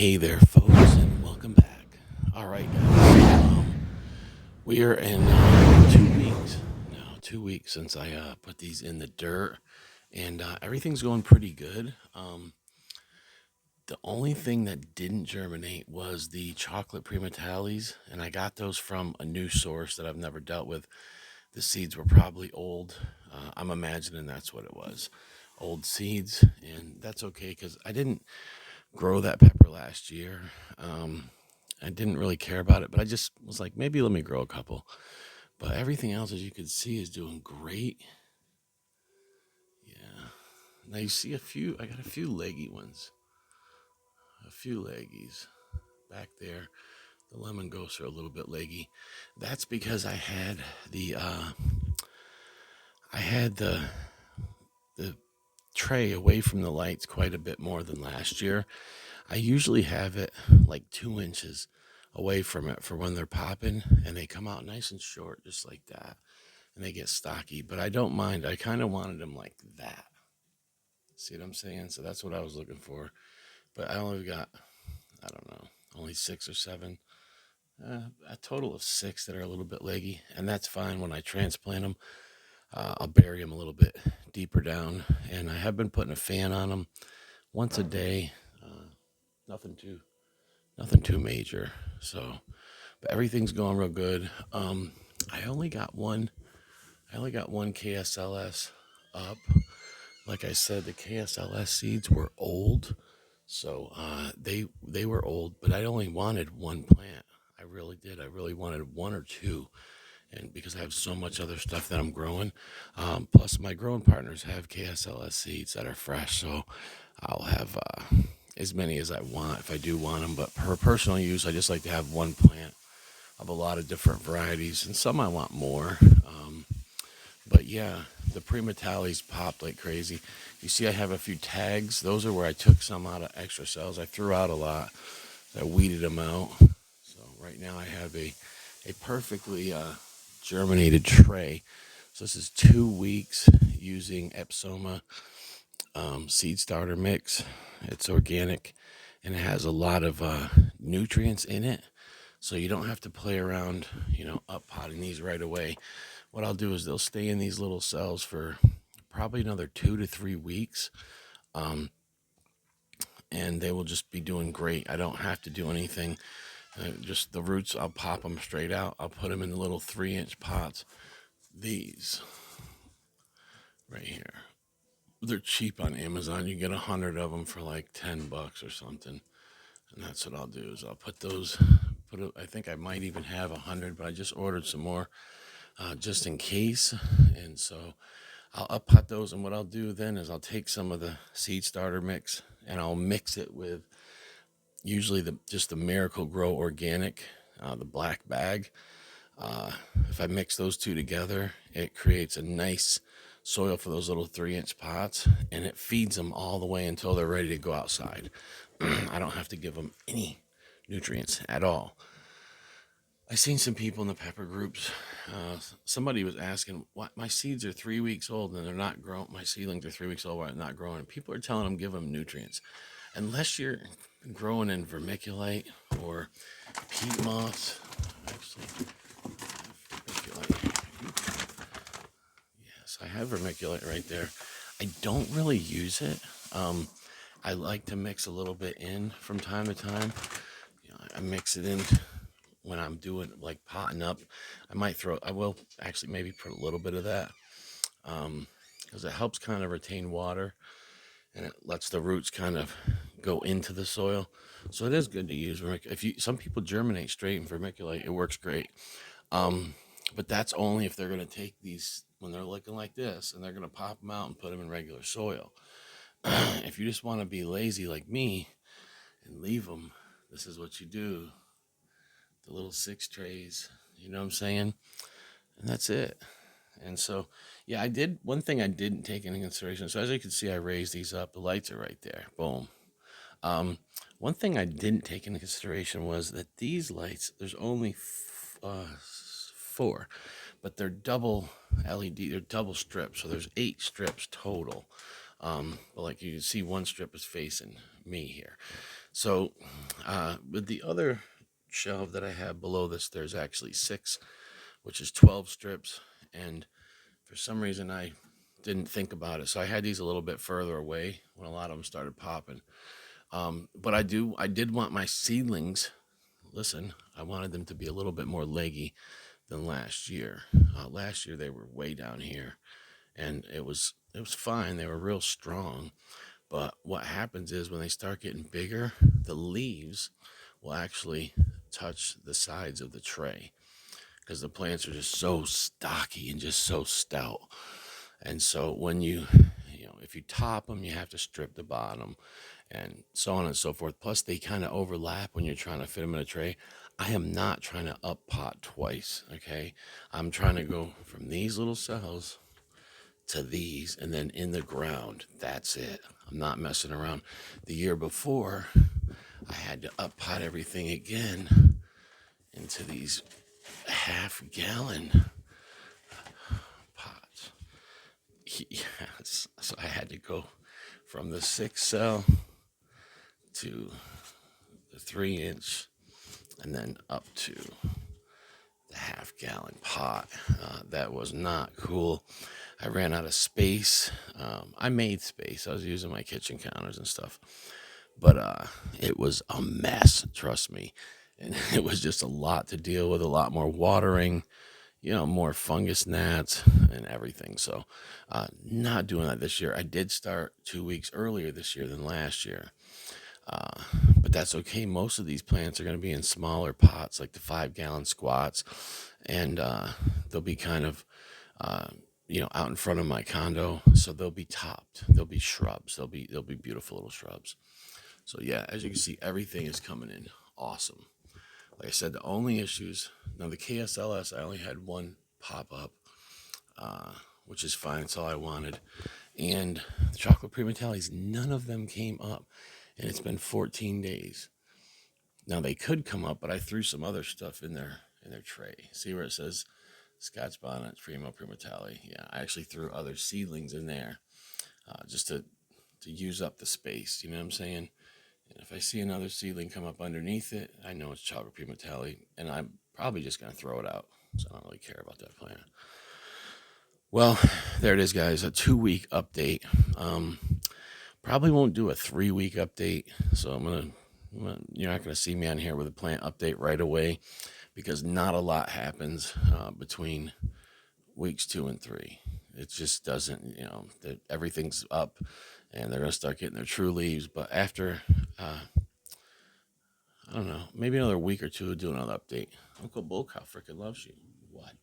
Hey there, folks, and welcome back. All right, guys. We are in 2 weeks now. 2 weeks since I put these in the dirt, and everything's going pretty good. The only thing that didn't germinate was the chocolate prematales, and I got those from a new source that I've never dealt with. The seeds were probably old. I'm imagining that's what it was, old seeds, and that's okay because I didn't grow that pepper last year. I didn't really care about it, but I just was like, maybe let me grow a couple. But everything else, as you can see, is doing great. Yeah. Now you see I got a few leggy ones, a few leggies back there. The lemon ghosts are a little bit leggy. That's because I had the tray away from the lights quite a bit more than last year. I usually have it like 2 inches away from it for when they're popping, and they come out nice and short, just like that, and they get stocky. But I don't mind. I kind of wanted them like that. See what I'm saying? So that's what I was looking for. But I only got, I don't know, only 6 or 7. A total of 6 that are a little bit leggy, and that's fine. When I transplant them, I'll bury them a little bit deeper down, and I have been putting a fan on them once a day. Nothing too major. So, but everything's going real good. I only got one. I only got one KSLS up. Like I said, the KSLS seeds were old, so they were old. But I only wanted one plant. I really did. I really wanted one or two, and because I have so much other stuff that I'm growing, plus my growing partners have KSLS seeds that are fresh, so I'll have as many as I want if I do want them. But for personal use, I just like to have one plant of a lot of different varieties, and some I want more. But yeah, the prematales popped like crazy. You see, I have a few tags. Those are where I took some out of extra cells. I threw out a lot. I weeded them out. So right now I have a perfectly germinated tray. So this is 2 weeks using Epsoma seed starter mix. It's organic and it has a lot of nutrients in it. So you don't have to play around, up potting these right away. What I'll do is they'll stay in these little cells for probably another 2 to 3 weeks. Um, and they will just be doing great. I don't have to do anything. Just the roots, I'll pop them straight out. I'll put them in the little 3-inch pots. These right here. They're cheap on Amazon. You get 100 of them for like $10 or something. And that's what I'll do is I'll put those, I think I might even have 100, but I just ordered some more just in case. And so I'll up pot those. And what I'll do then is I'll take some of the seed starter mix and I'll mix it with usually just the Miracle Grow Organic, the black bag. If I mix those two together, it creates a nice soil for those little 3-inch pots, and it feeds them all the way until they're ready to go outside. I don't have to give them any nutrients at all. I seen some people in the pepper groups. Somebody was asking, "What? My seeds are 3 weeks old and they're not growing. My seedlings are 3 weeks old and not growing." And people are telling them give them nutrients, unless you're growing in vermiculite or peat moss. Actually, vermiculite. Yes, I have vermiculite right there. I don't really use it. I like to mix a little bit in from time to time. I mix it in when I'm doing like potting up. I will actually maybe put a little bit of that because it helps kind of retain water and it lets the roots kind of go into the soil. So it is good to use some people germinate straight in vermiculite. It works great. But that's only if they're going to take these when they're looking like this and they're going to pop them out and put them in regular soil. If you just want to be lazy like me and leave them, this is what you do. The little 6 trays, you know what I'm saying? And that's it. And so, yeah, I did one thing I didn't take into consideration. So as you can see, I raised these up. The lights are right there. Boom. One thing I didn't take into consideration was that these lights, there's only 4, but they're double LED, they're double strips. So there's 8 strips total. But like you can see, one strip is facing me here. So, with the other shelf that I have below this, there's actually six, which is 12 strips. And for some reason, I didn't think about it. So I had these a little bit further away when a lot of them started popping. But I did want my seedlings. Listen, I wanted them to be a little bit more leggy than last year. Last year they were way down here, and it was fine. They were real strong. But what happens is when they start getting bigger, the leaves will actually touch the sides of the tray because the plants are just so stocky and just so stout. And so when if you top them, you have to strip the bottom and so on and so forth. Plus, they kind of overlap when you're trying to fit them in a tray. I am not trying to up pot twice, okay? I'm trying to go from these little cells to these and then in the ground. That's it. I'm not messing around. The year before, I had to up pot everything again into these half-gallon pots. Yes. So I had to go from the 6 cell to the 3 inch and then up to the half-gallon pot. That was not cool. I ran out of space. I made space. I was using my kitchen counters and stuff, but it was a mess. Trust me, and it was just a lot to deal with. A lot more watering, more fungus gnats and everything. So, not doing that this year. I did start 2 weeks earlier this year than last year. Uh, but that's okay. Most of these plants are going to be in smaller pots, like the 5 gallon squats, and they'll be kind of, uh, out in front of my condo. So they'll be topped. They'll be shrubs. They'll be beautiful little shrubs. So yeah, as you can see, everything is coming in awesome. Like I said, the only issues now the KSLS, I only had one pop up, uh, which is fine. It's all I wanted. And the chocolate pre-metallics, none of them came up, and it's been 14 days. Now they could come up, but I threw some other stuff in their tray. See where it says Scotch bonnet, Primo Primatali? Yeah, I actually threw other seedlings in there, just to use up the space. You know what I'm saying? And if I see another seedling come up underneath it, I know it's chocolate Primatali, and I'm probably just gonna throw it out. So I don't really care about that plant. Well, there it is, guys. A 2 week update. Um, Probably won't do a 3 week update. So you're not gonna see me on here with a plant update right away because not a lot happens between weeks 2 and 3. It just doesn't. Everything's up, and they're gonna start getting their true leaves. But after, I don't know, maybe another week or two, do another update. Uncle Bull Cow freaking loves you. What?